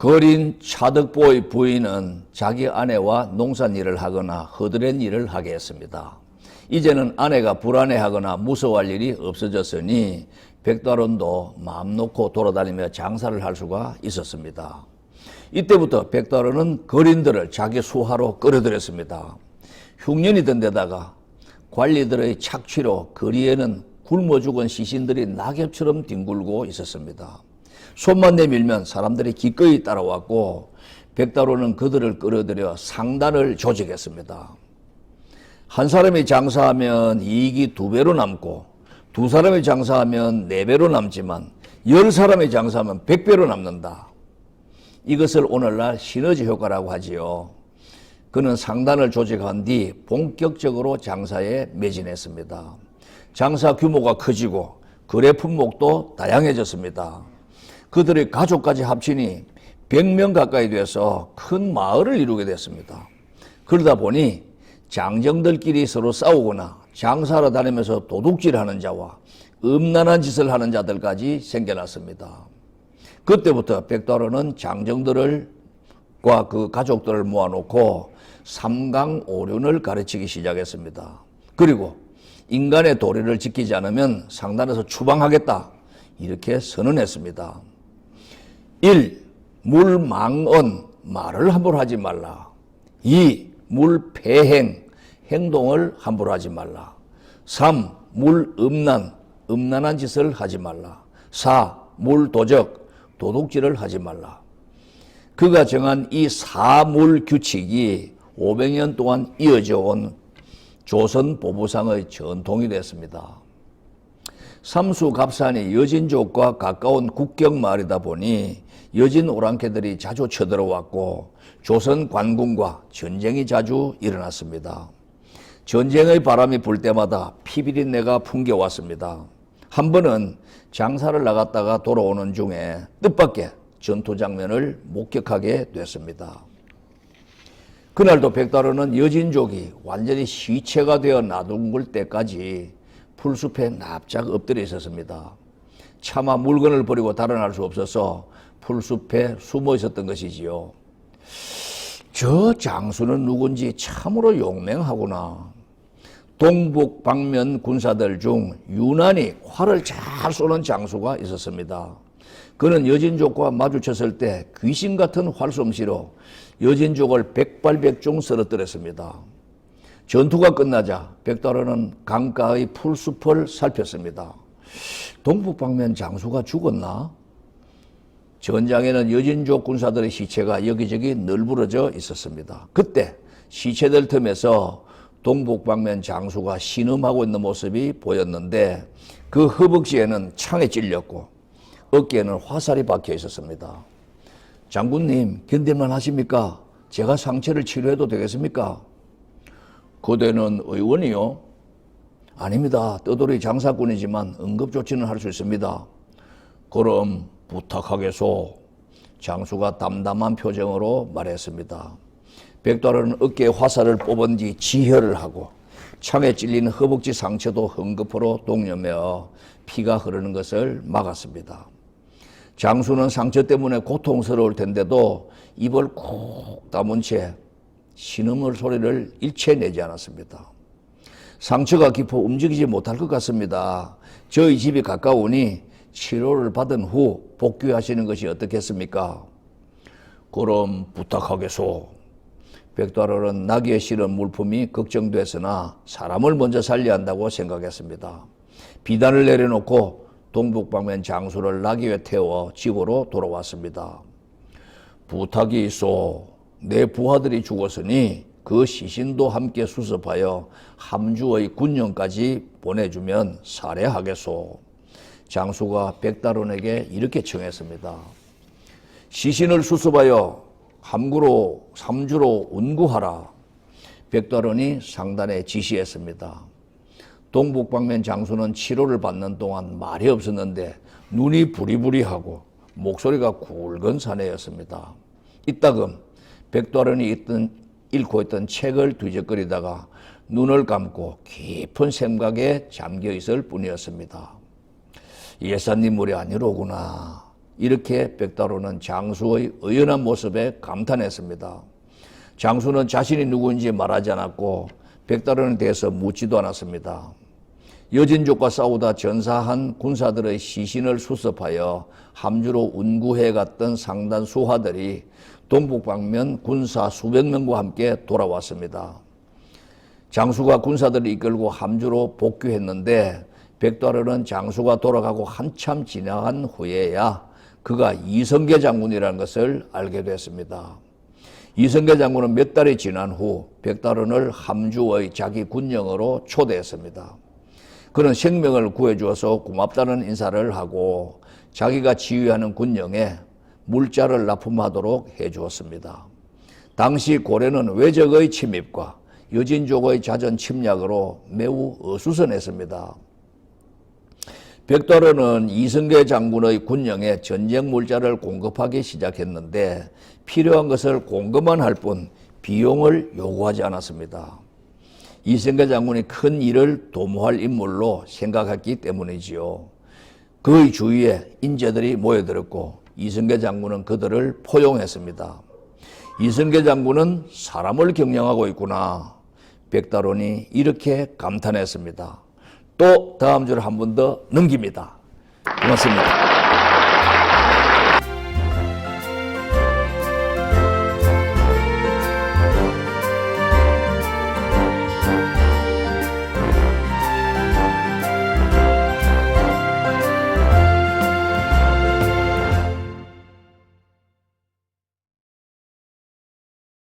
거린 차덕보의 부인은 자기 아내와 농산일을 하거나 허드렛 일을 하게 했습니다. 이제는 아내가 불안해하거나 무서워할 일이 없어졌으니 백달원도 마음 놓고 돌아다니며 장사를 할 수가 있었습니다. 이때부터 백달원은 거린들을 자기 수하로 끌어들였습니다. 흉년이던 데다가 관리들의 착취로 거리에는 굶어 죽은 시신들이 낙엽처럼 뒹굴고 있었습니다. 손만 내밀면 사람들이 기꺼이 따라왔고 백달원은 그들을 끌어들여 상단을 조직했습니다. 한 사람이 장사하면 이익이 2배로 남고 2사람이 장사하면 4배로 남지만 10사람이 장사하면 100배로 남는다. 이것을 오늘날 시너지 효과라고 하지요. 그는 상단을 조직한 뒤 본격적으로 장사에 매진했습니다. 장사 규모가 커지고 거래 품목도 다양해졌습니다. 그들의 가족까지 합치니 100명 가까이 돼서 큰 마을을 이루게 됐습니다. 그러다 보니 장정들끼리 서로 싸우거나 장사하러 다니면서 도둑질하는 자와 음란한 짓을 하는 자들까지 생겨났습니다. 그때부터 백달원은 장정들과 그 가족들을 모아놓고 삼강오륜을 가르치기 시작했습니다. 그리고 인간의 도리를 지키지 않으면 상단에서 추방하겠다 이렇게 선언했습니다. 1. 물망언, 말을 함부로 하지 말라. 2. 물패행, 행동을 함부로 하지 말라. 3. 물음란, 음란한 짓을 하지 말라. 4. 물도적, 도둑질을 하지 말라. 그가 정한 이 4물 규칙이 500년 동안 이어져 온 조선 보부상의 전통이 됐습니다. 삼수갑산이 여진족과 가까운 국경마을이다 보니 여진 오랑캐들이 자주 쳐들어왔고 조선 관군과 전쟁이 자주 일어났습니다. 전쟁의 바람이 불 때마다 피비린내가 풍겨왔습니다. 한 번은 장사를 나갔다가 돌아오는 중에 뜻밖의 전투 장면을 목격하게 됐습니다. 그날도 백달원은 여진족이 완전히 시체가 되어 나둥글 때까지 풀숲에 납작 엎드려 있었습니다. 차마 물건을 버리고 달아날 수 없어서 풀숲에 숨어 있었던 것이지요. 저 장수는 누군지 참으로 용맹하구나. 동북 방면 군사들 중 유난히 활을 잘 쏘는 장수가 있었습니다. 그는 여진족과 마주쳤을 때 귀신 같은 활솜씨로 여진족을 백발백중 쓰러뜨렸습니다. 전투가 끝나자 백달원은 강가의 풀숲을 살폈습니다. 동북방면 장수가 죽었나? 전장에는 여진족 군사들의 시체가 여기저기 널브러져 있었습니다. 그때 시체들 틈에서 동북방면 장수가 신음하고 있는 모습이 보였는데 그 허벅지에는 창에 찔렸고 어깨에는 화살이 박혀 있었습니다. 장군님, 견딜만 하십니까? 제가 상처를 치료해도 되겠습니까? 그대는 의원이요? 아닙니다. 떠돌이 장사꾼이지만 응급조치는 할 수 있습니다. 그럼 부탁하겠소. 장수가 담담한 표정으로 말했습니다. 백달원은 어깨에 화살을 뽑은 뒤 지혈을 하고 창에 찔린 허벅지 상처도 흥급으로 동여매어 피가 흐르는 것을 막았습니다. 장수는 상처 때문에 고통스러울 텐데도 입을 콕 다문 채 신음을 소리를 일체 내지 않았습니다. 상처가 깊어 움직이지 못할 것 같습니다. 저희 집이 가까우니 치료를 받은 후 복귀하시는 것이 어떻겠습니까? 그럼 부탁하겠소. 백달원은 나귀에 실은 물품이 걱정됐으나 사람을 먼저 살려야 한다고 생각했습니다. 비단을 내려놓고 동북방면 장수를 나귀에 태워 집으로 돌아왔습니다. 부탁이 있어. 내 부하들이 죽었으니 그 시신도 함께 수습하여 함주의 군령까지 보내주면 살해하겠소. 장수가 백달원에게 이렇게 청했습니다. 시신을 수습하여 함주로 운구하라. 백달원이 상단에 지시했습니다. 동북방면 장수는 치료를 받는 동안 말이 없었는데 눈이 부리부리하고 목소리가 굵은 사내였습니다. 이따금 백달원이 읽고 있던 책을 뒤적거리다가 눈을 감고 깊은 생각에 잠겨 있을 뿐이었습니다. 예산님 물이 아니로구나. 이렇게 백다로는 장수의 의연한 모습에 감탄했습니다. 장수는 자신이 누구인지 말하지 않았고 백다로에 대해서 묻지도 않았습니다. 여진족과 싸우다 전사한 군사들의 시신을 수습하여 함주로 운구해 갔던 상단 수하들이 동북방면 군사 수백 명과 함께 돌아왔습니다. 장수가 군사들을 이끌고 함주로 복귀했는데 백다로는 장수가 돌아가고 한참 지나간 후에야 그가 이성계 장군이라는 것을 알게 됐습니다. 이성계 장군은 몇 달이 지난 후 백다론을 함주의 자기 군영으로 초대했습니다. 그는 생명을 구해주어서 고맙다는 인사를 하고 자기가 지휘하는 군영에 물자를 납품하도록 해주었습니다. 당시 고려는 외적의 침입과 여진족의 잦은 침략으로 매우 어수선했습니다. 백다로는 이성계 장군의 군영에 전쟁 물자를 공급하기 시작했는데 필요한 것을 공급만 할 뿐 비용을 요구하지 않았습니다. 이성계 장군이 큰 일을 도모할 인물로 생각했기 때문이지요. 그의 주위에 인재들이 모여들었고 이성계 장군은 그들을 포용했습니다. 이성계 장군은 사람을 경영하고 있구나. 백다론이 이렇게 감탄했습니다. 또 다음 주를 한 번 더 넘깁니다. 고맙습니다.